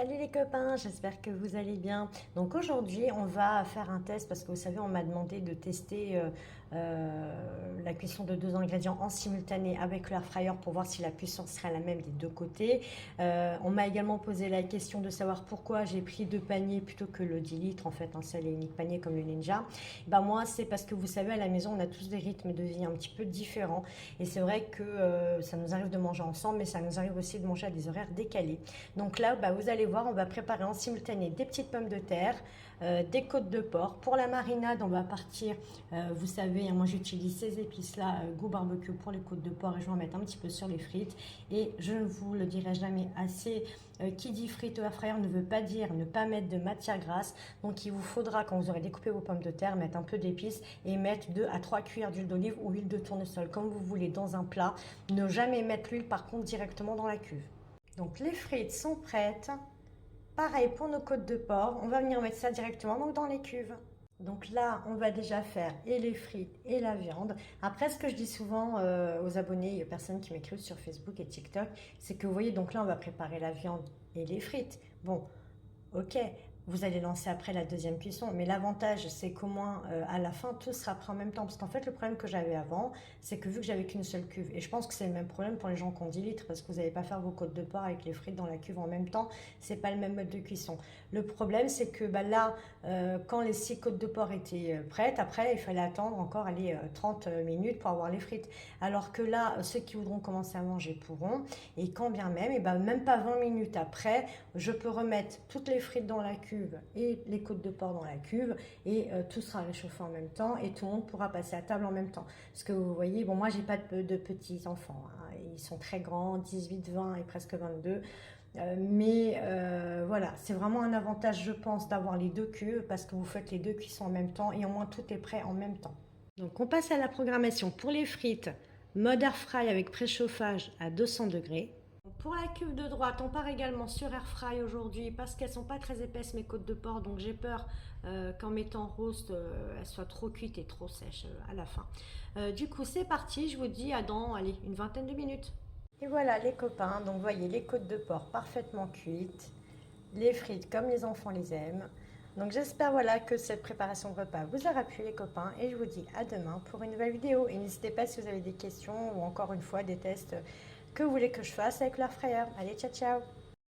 Salut les copains, j'espère que vous allez bien. Donc aujourd'hui, on va faire un test parce que vous savez, on m'a demandé de tester la cuisson de deux ingrédients en simultané avec l'air fryer pour voir si la puissance serait la même des deux côtés. On m'a également posé la question de savoir pourquoi j'ai pris deux paniers plutôt que le 10 litres, en fait, un seul et unique panier comme le Ninja. Ben moi, c'est parce que vous savez, à la maison, on a tous des rythmes de vie un petit peu différents. Et c'est vrai que ça nous arrive de manger ensemble, mais ça nous arrive aussi de manger à des horaires décalés. Donc là, bah, vous allez voir, on va préparer en simultané des petites pommes de terre, des côtes de porc. Pour la marinade, on va partir, vous savez, hein, moi j'utilise ces épices-là, goût barbecue pour les côtes de porc et je vais en mettre un petit peu sur les frites. Et je ne vous le dirai jamais assez, qui dit frites au air fryer ne veut pas dire ne pas mettre de matière grasse. Donc il vous faudra, quand vous aurez découpé vos pommes de terre, mettre un peu d'épices et mettre 2 à 3 cuillères d'huile d'olive ou huile de tournesol, comme vous voulez, dans un plat. Ne jamais mettre l'huile par contre directement dans la cuve. Donc les frites sont prêtes. Pareil pour nos côtes de porc, on va venir mettre ça directement donc dans les cuves. Donc là, on va déjà faire et les frites et la viande. Après, ce que je dis souvent aux abonnés, il y a personnes qui m'écrivent sur Facebook et TikTok, c'est que vous voyez, donc là, on va préparer la viande et les frites. Bon, ok, vous allez lancer après la deuxième cuisson, mais l'avantage c'est qu'au moins à la fin tout sera prêt en même temps, parce qu'en fait le problème que j'avais avant c'est que vu que j'avais qu'une seule cuve, et je pense que c'est le même problème pour les gens qui ont 10 litres parce que vous n'allez pas faire vos côtes de porc avec les frites dans la cuve en même temps, c'est pas le même mode de cuisson. Le problème c'est que bah, là quand les 6 côtes de porc étaient prêtes, après il fallait attendre encore 30 minutes pour avoir les frites, alors que là ceux qui voudront commencer à manger pourront, et quand bien même, et bah, même pas 20 minutes après, je peux remettre toutes les frites dans la cuve et les côtes de porc dans la cuve et tout sera réchauffé en même temps et tout le monde pourra passer à table en même temps. Parce que vous voyez, bon moi j'ai pas de petits enfants, hein. Ils sont très grands, 18, 20 et presque 22. Voilà, c'est vraiment un avantage je pense d'avoir les deux cuves parce que vous faites les deux cuissons en même temps et au moins tout est prêt en même temps. Donc on passe à la programmation pour les frites, mode air fry avec préchauffage à 200 degrés. Pour la cuve de droite, on part également sur air fry aujourd'hui parce qu'elles sont pas très épaisses mes côtes de porc, donc j'ai peur qu'en mettant roast, elles soient trop cuites et trop sèches à la fin. Du coup, c'est parti, je vous dis à dans allez, une vingtaine de minutes. Et voilà les copains, donc voyez les côtes de porc parfaitement cuites, les frites comme les enfants les aiment. Donc j'espère voilà que cette préparation de repas vous aura plu les copains et je vous dis à demain pour une nouvelle vidéo. Et n'hésitez pas si vous avez des questions ou encore une fois des tests que vous voulez que je fasse avec l'air fryer. Allez, ciao ciao!